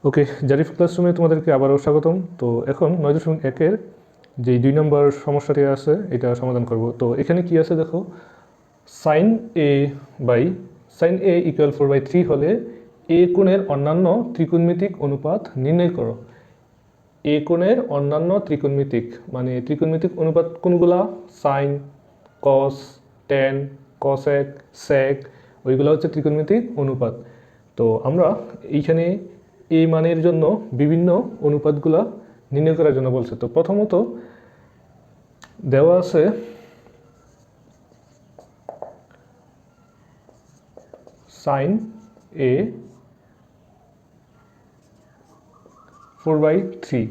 ওকে, জারিফ ক্লাসরুমে তোমাদেরকে আবারও স্বাগতম। তো এখন 9.1-এর যে 2 নম্বর সমস্যাটি আছে এটা সমাধান করব। তো এখানে কি আছে দেখো, sine A by sine A equal 4/3 হলে এ কোণের অন্যান্য ত্রিকোণমিতিক অনুপাত নির্ণয় করো। এ কোণের অন্যান্য ত্রিকোণমিতিক মানে ত্রিকোণমিতিক অনুপাত কোনগুলা? সাইন, কস, ট্যান, কসেক, সেক, ওইগুলো হচ্ছে ত্রিকোণমিতিক অনুপাত। তো আমরা এইখানে এই মানের জন্য বিভিন্ন অনুপাতগুলা নির্ণয় করার জন্য বলছে। তো প্রথমত দেওয়া আছে সাইন এ 4/3।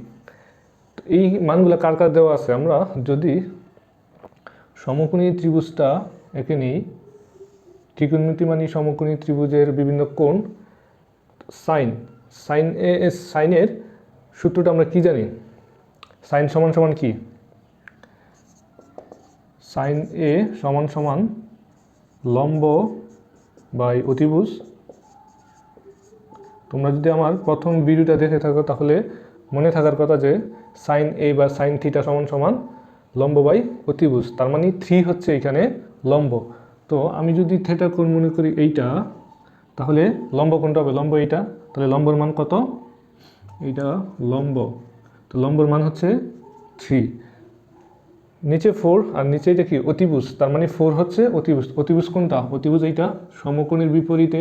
এই মানগুলো কার কার দেওয়া আছে? আমরা যদি সমকোণী ত্রিভুজটা এঁকে নিই, ত্রিকোণমিতি মানে সমকোণী ত্রিভুজের বিভিন্ন কোণ, সাইনের সূত্রটা আমরা কি জানি? সাইন সমান সমান কি? সাইন এ সমান সমান লম্ব বাই অতিভুজ। তোমরা যদি আমার প্রথম ভিডিওটা দেখে থাকো তাহলে মনে থাকার কথা যে সাইন এ বা সাইন থিটা সমান সমান লম্ব বাই অতিভুজ, তার মানে 3 হচ্ছে এখানে লম্ব। তো আমি যদি থিটা কোণ মনে করি এইটা, তাহলে লম্ব কোণটা হবে? লম্ব এইটা। তাহলে লম্বর মান কত? এইটা লম্ব। তো লম্বর মান হচ্ছে 3। নিচে 4 আর নিচে এটা কি? অতিভুজ, তার মানে 4 হচ্ছে অতিভুজ। অতিভুজ কোনটা? অতিভুজ এইটা সমকোণের বিপরীতে।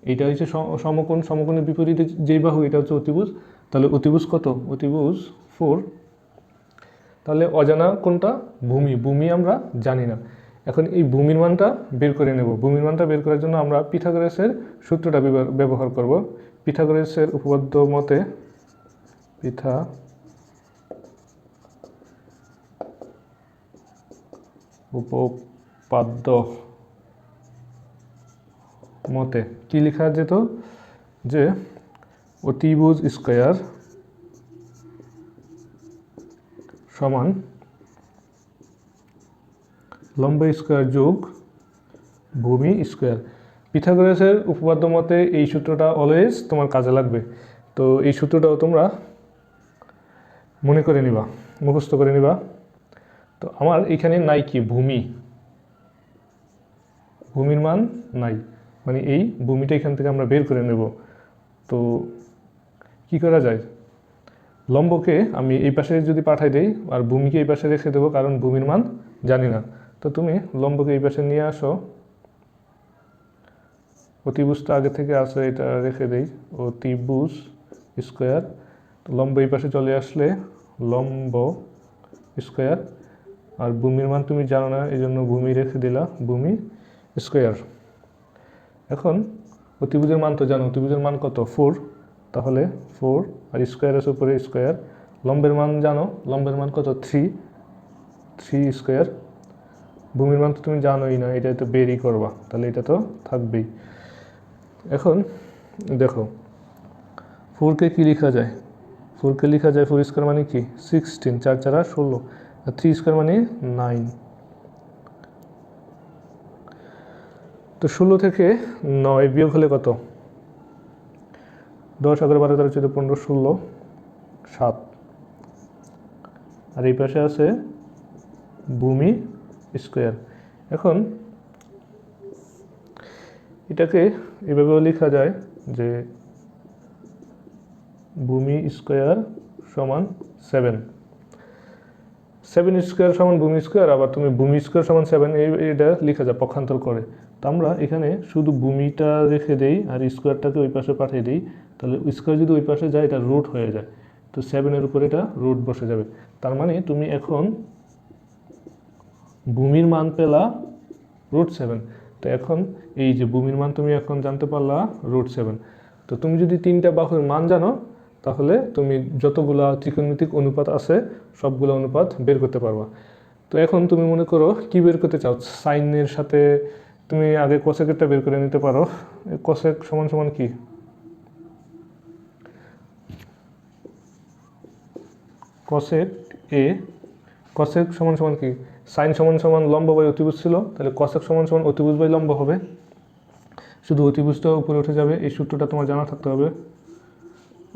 এইটা হচ্ছে সমকোণ, সমকোণের বিপরীতে যেই বাহু এটা হচ্ছে অতিভুজ। তাহলে অতিভুজ কত? অতিভুজ 4। তাহলে অজানা কোনটা? ভূমি। ভূমি আমরা জানি না। এখন এই ভূমির মানটা বের করে নেব। ভূমির মানটা বের করার জন্য আমরা পিথাগোরাসের সূত্রটা ব্যবহার করব। পিথাগোরাসের উপপাদ্য মতে, উপপাদ্য মতে কি লেখা যেত? যে অতিভুজ স্কয়ার সমান লম্ব স্কয়ার যোগ ভূমি স্কয়ার। পিথাগোরাসের উপপাদ্য মতে এই সূত্রটা অলওয়েজ তোমার কাজে লাগবে। তো এই সূত্রটাও তোমরা মনে করে নিবা, মুখস্থ করে নিবা। তো আমার এখানে নাই কি? ভূমি। ভূমির মান নাই, মানে এই ভূমিটা এখান থেকে আমরা বের করে নেব। তো কি করা যায়? লম্বকে আমি এই পাশে যদি পাঠাই দেই আর ভূমিকে এই পাশে রেখে দেবো, কারণ ভূমির মান জানি না। তো তুমি লম্বকে এই পাশে নিয়ে আসো, অতিভুজটা আগে থেকে আছে, এটা রেখে দেই। অতিভুজ স্কোয়ার, লম্ব এই পাশে চলে আসলে লম্ব স্কোয়ার, আর ভূমির মান তুমি জানো না এই জন্য ভূমি রেখে দিলা, ভূমি স্কোয়ার। এখন অতিভুজের মান তো জানো, অতিভুজের মান কত? 4। তাহলে 4 আর স্কোয়ার আছে উপরে স্কোয়ার। লম্বের মান জানো, লম্বের মান কত? 3 স্কোয়ার। ভূমির মান তো তুমি জানোই না, এটা তো বেরই করবা, তাহলে এটা তো থাকবেই। এখন দেখো 4কে কি লেখা যায়? 4কে লেখা যায় 4 স্কোয়ার মানে কি? 16, 4 4 16, আর 3 স্কোয়ার মানে 9। তো 16 থেকে 9 বিয়োগ হলে কত? 10 11 12 13 14 15 16 7। আর এই পাশে আছে ভূমি স্কোয়ার। এখন এটাকে এভাবেও লেখা যায় যে ভূমি স্কোয়ার সমান 7। 7 স্কোয়ার সমান ভূমি স্কোয়ার, আবার তুমি ভূমি স্কোয়ার সমান 7, এটা লেখা যায় পক্ষান্তর করে। তো আমরা এখানে শুধু ভূমিটা রেখে দেই আর স্কোয়ারটাকে ওই পাশে পাঠিয়ে দিই। তাহলে স্কোয়ার যদি ওই পাশে যায় এটা রুট হয়ে যায়। তো 7-এর উপরে এটা রুট বসে যাবে। তার মানে তুমি এখন ভূমির মান পেলা √7। তো এখন এই যে ভূমির মান তুমি এখন জানতে পারলা √7। তো তুমি যদি 3টা বাহুর মান জানো তাহলে তুমি যতগুলা ত্রিকোণমিতিক অনুপাত আছে সবগুলো অনুপাত বের করতে পারবা। তো এখন তুমি মনে করো কি বের করতে চাও? সাইনের সাথে তুমি আগে কোসেকেরটা বের করে নিতে পারো। কোসেক সমান সমান কি? কোসেক এ, কোসেক সমান সমান কি? সাইন সমান সমান লম্ব বাই অতিভুজ ছিল, তাহলে কোসেক সমান সমান অতিভুজ বাই লম্ব হবে। শুধু অতিভুজটা উপরে উঠে যাবে, এই সূত্রটা তোমার জানা থাকতে হবে।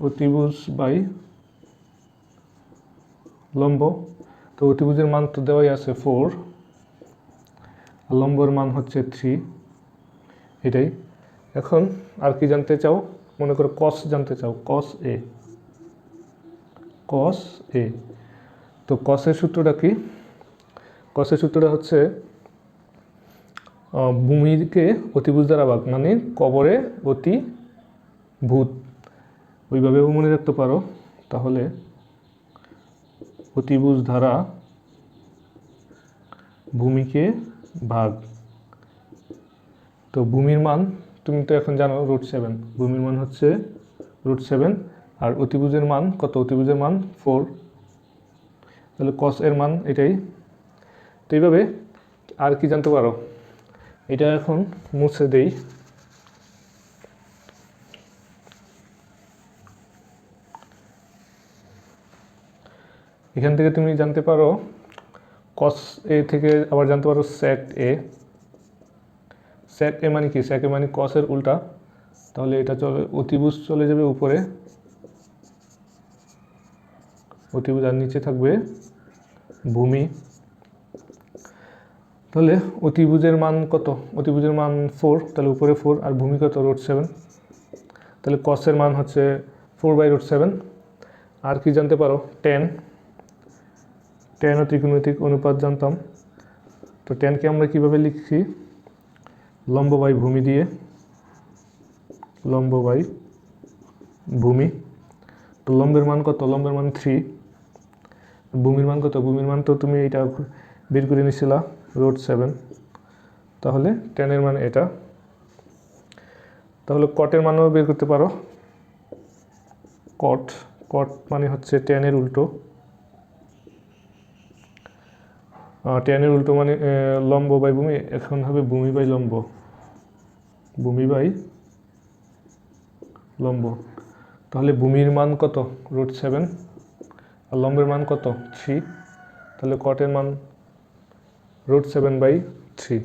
অতিভুজ বাই লম্ব। তো অতিভুজের মান তো দেওয়াই আছে 4, আর লম্বর মান হচ্ছে 3, এটাই। এখন আর কি জানতে চাও? মনে করো কস জানতে চাও, কস এ। কস এ, তো কসের সূত্রটা কি? কসের সূত্রটা হচ্ছে ভূমিকে অতিভুজ দ্বারা ভাগ, মানে কবরে অতিভূত, ওইভাবেও মনে রাখতে পারো। তাহলে অতিভুজ দ্বারা ভূমিকে ভাগ। তো ভূমির মান তুমি তো এখন জানো √7, ভূমির মান হচ্ছে √7, আর অতিভুজের মান কত? অতিভুজের মান 4, তাহলে কস এর মান এটাই। তো এইভাবে আর কি জানতে পারো? এটা এখন মুছে দেই। এখান থেকে তুমি জানতে পারো কস এ থেকে আবার জানতে পারো সেক এ। সেক এ মানে কি? সেক এ মানে কসের উল্টা, তাহলে এটা চলে, অতিভুজ চলে যাবে উপরে, অতিভুজ, আর নিচে থাকবে ভূমি। তাহলে অতিভুজের মান কত? অতিভুজের মান 4, তাহলে উপরে 4, আর ভূমি কত? √7, তাহলে কসের মান হচ্ছে 4/√7। আর কি জানতে পারো? টেন ও ত্রিকোণমিতিক অনুপাত জানতাম। তো টেনকে আমরা কিভাবে লিখছি? লম্ব বাই ভূমি দিয়ে, লম্ব বাই ভূমি। তো লম্বের মান কত? লম্বের মান 3, ভূমির মান কত? ভূমির মান তো তুমি এটা বের করে নিছিলা, √7, তাহলে টেনের মান এটা। তাহলে কটের মানও বের করতে পারো। কট মানে হচ্ছে টেনের উল্টো, টেনের উল্টো মানে লম্ব বাই ভূমি, এখন হবে ভূমি বাই লম্ব, ভূমি বাই লম্ব। তাহলে ভূমির মান কত? √7, আর লম্বের মান কত? 3, তাহলে কটের মান √7/3।